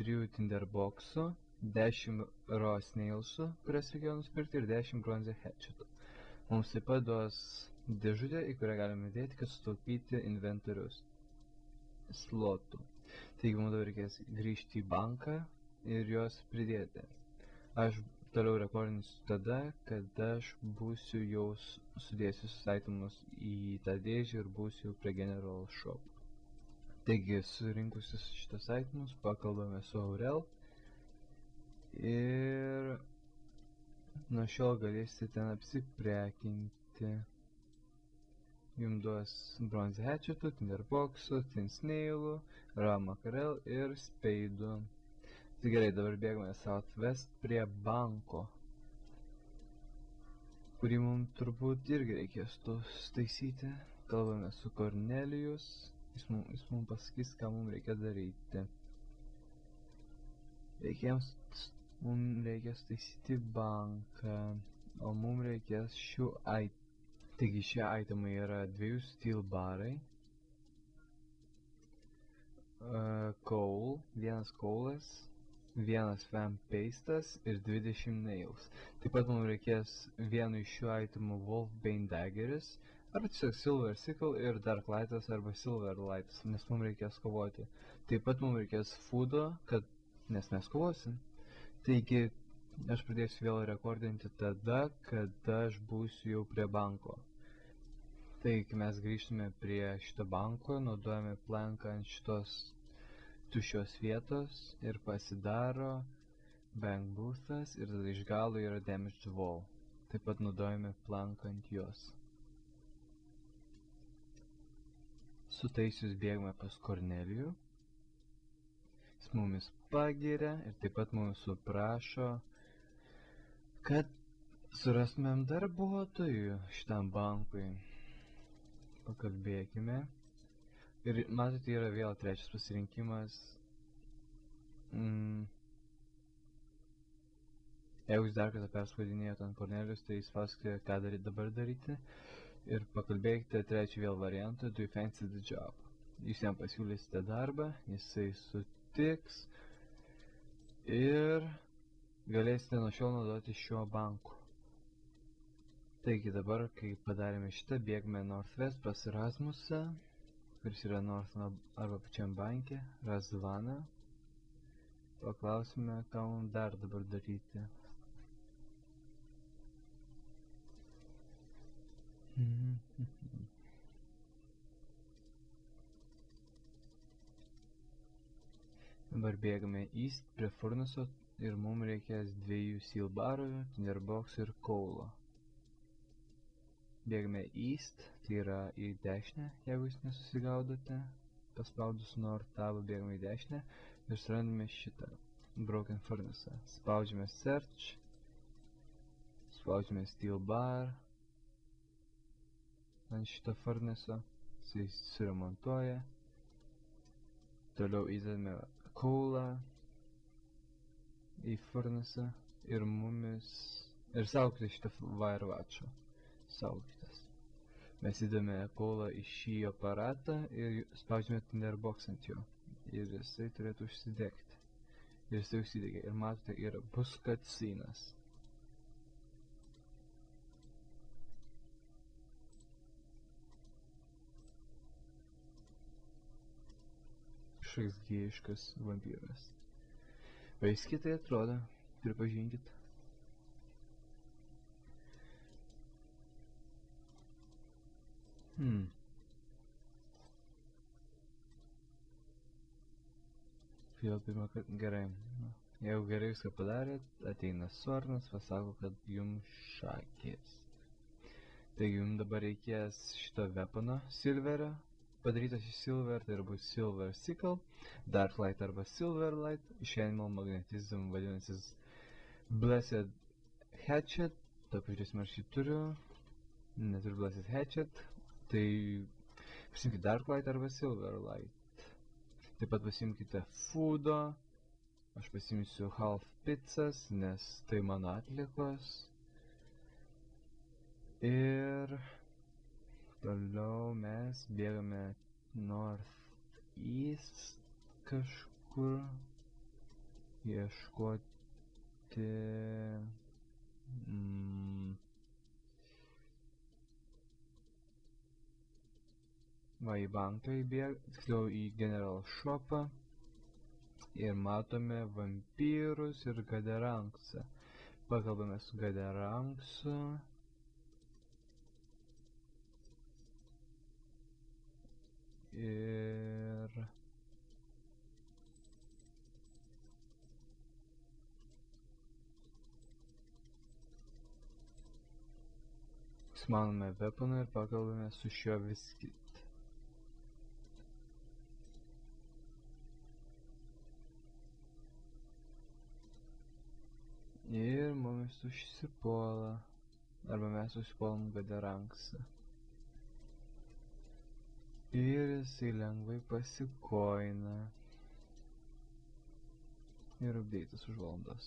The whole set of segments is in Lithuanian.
3 tinderboxų, 10 raw snailsų, kurias reikėjo nusipirkti, ir 10 bronze hatchetų. Mums taip pat duos dėžutę, į kurią galime dėti, kad sutaupyti inventorius slotų. Taigi mums dabar reikės grįžti į banką ir juos pridėti. Aš toliau rekordinsiu tada, kad aš būsiu jau sudėsiu itemus į tą dėžę ir būsiu jau prie General Shop. Taigi, surinkusius šitos itemus, pakalbame su Aurel ir nuo šiol galėsite ten apsiprekinti. Jums duos bronze hatchetų, tinderboxų, tin snailų, raw mackerel ir speidų. Tai gerai, dabar bėgame Southwest prie banko, kurį mums turbūt irgi reikės taisyti. Kalbame su Cornelius, jis mums pasakys, ką mums reikia daryti. Mums reikės taisyti banką, o mums reikės šių itemų. Taigi šie itemai yra 2 steel barai, coal, 1 coalas, 1 fan pastas ir 20 nails. Taip pat mums reikės vienu iš šių itemų Wolfbane daggeris, arba tiesiog silver sickle ir dark lightas arba silver lightas, nes mums reikės kovoti. Taip pat mums reikės foodo, nes mes kovosim. Taigi aš pradėsiu vėl rekordinti tada, kada aš būsiu jau prie banko. Taigi mes grįžtame prie šito banko, naudojame planką ant šitos tuščios vietos ir pasidaro bank boothas ir tada iš galo yra damaged wall. Taip pat naudojame planką ant jos. Sutaisius bėgame pas Kornelijų. Jis mumis pagiria ir taip pat mumis suprašo, kad surastumėm darbuotojų šitam bankui. Pakalbėkime. Ir matote, yra vėl trečias pasirinkimas. Jeigu jūs dar kartą perspaudinėjote ant Cornelius, tai jis pasakė, ką dabar daryti. Ir pakalbėkite trečią vėl variantą, do you fancy the job? Jūs jam pasiūlysite darbą, jisai sutiks ir galėsite nuo šiol naudoti šiuo banku. Taigi dabar, kai padarėme šitą, bėgame Northwest pas Rasmusą, kuris yra North arba pačiam banke, Razvaną. Paklausime, ką mums dar dabar daryti. Dabar bėgame East prie furnaso ir mums reikės 2 steel barų, tinderbox ir coalo. Bėgame East, tai yra į dešinę, jeigu jūs nesusigaudote. Paspaudus North tabą bėgame į dešinę ir surandame šitą Broken Furnace. Spaudžiame Search, spaudžiame Steel Bar ant šito furnace, jisai suremontuoja. Toliau įdedame coalą į furnace ir saugokite šitą Firewatch'ą. Saugokitės. Mes įdame coalą į šį aparatą ir spaudžiame tinderbox ant jo. Ir jisai turėtų užsidegti. Ir jisai užsidegė. Ir matote, bus cutscenas. Kažkoks gėjiškas vampyras. Vaiskiai tai atrodo, pripažinkit. Vėl pirmą kartą gerai. Jeigu gerai viską padarėt, ateina Sornas, pasako, kad jums šakės. Taigi jums dabar reikės šito weapono silverio. Padarytas iš silver, tai bus silver sickle, dark light arba silver light, iš animal magnetism vadinasis blessed hatchet. To pažiūrėsime, ar šį turiu. Neturiu blessed hatchet. Tai pasimkite dark light arba silver light. Taip pat pasimkite foodo. Aš pasimsiu half pizzas, nes tai mano atlikos. Ir toliau mes bėgame north east kažkur. ieškoti va į banką tiksliau į General Shopą ir matome vampyrus ir Gaderanksą. Pakalbame su Gaderanksu. Ir manome weaponą ir pakalbame su šiuo viskit. Ir mumis užsipuola. Arba mes užsipuolam Gaderanksą. Ir jisai lengvai pasikoina. Ir update'as už valandos.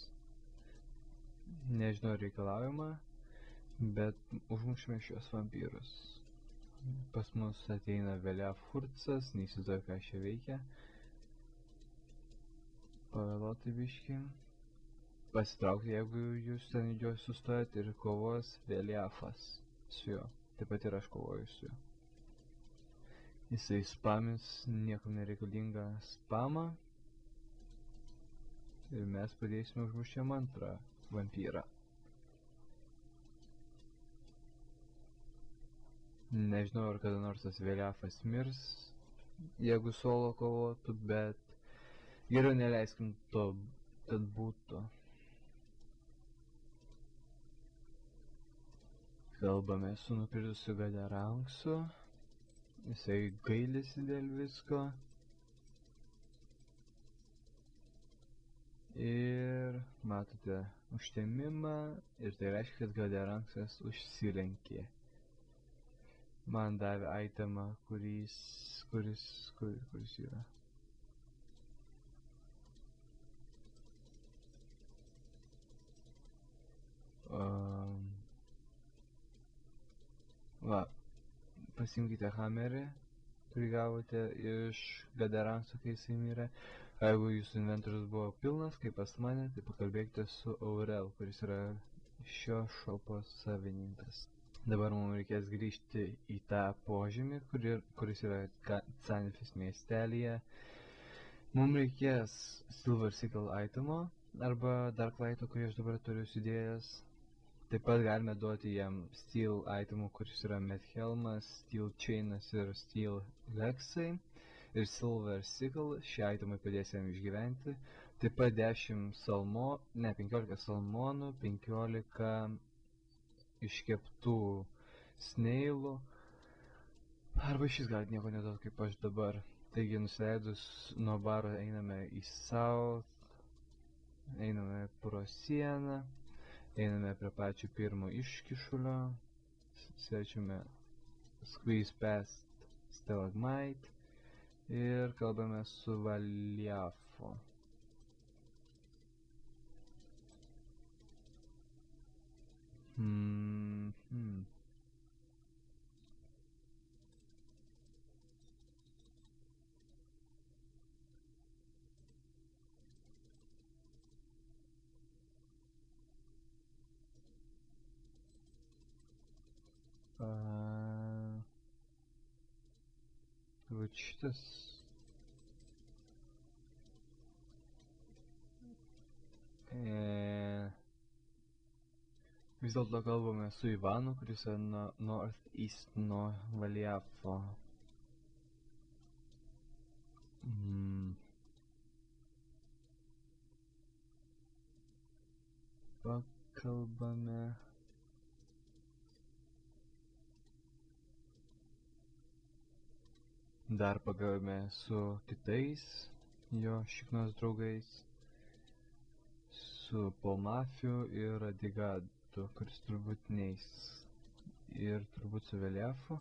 Nežinau reikalavimą, bet užmušime šios vampyrus. Pas mus ateina Vėliav Hurcas, neįsivaizduoju ką čia veikia. Pavėluoti biškį. Pasitraukti, jeigu jūs ten jo sustojat, ir kovos Vėliavas su juo. Taip pat ir aš kovoju su juo. Jisai spamins niekam nereikalingą spamą. Ir mes padėsime užmušti antrą vampyrą. Nežinau, ar kada nors tas Vėliavas mirs, jeigu solo kovotų, bet geriau neleiskim to, kad būtų. Kalbame su nukritusiu Gaderanksu. Jisai gailisi dėl visko. Ir matote užtemimą. Ir tai reiškia, kad Gaderanksas užsilenkė. Man davė itemą, kuris yra. Va, pasimkite Hammerį, kurį gavote iš Gaderankso, kai jisai mirė. Jeigu jūsų inventorius buvo pilnas, kaip pas mane, tai pakalbėkite su Aurel, kuris yra šio šopos savininkas. Dabar mums reikės grįžti į tą požemį, kuris yra Canifis miestelyje. Mums reikės Silver Sickle itemo arba Dark Lighto, kurį aš dabar turiu sudėjęs. Taip pat galime duoti jam Steel itemų, kuris yra Medhelmas, Steel Chainas ir Steel Lexai. Ir Silver Sickle, šie itemai padės jam išgyventi. Taip pat 15 salmonų, 15 iškeptų snailų. Arba šis gali nieko neduoti kaip aš dabar. Taigi nusileidus nuo baro einame į South, einame pro sieną. Einame prie pačio pirmo iškišulio, svečiame Squeeze Past Stalagmite ir kalbame su Vėliavu. Vat šitas. Vis dėlto kalbame su Ivanu, kuris yra Northeast nuo Vėliavo. Pakalbame. Dar pakalbame su kitais jo šiknos draugais, su Polmafiu ir Radigadu, kuris turbūt neis, ir turbūt su Vėliavu.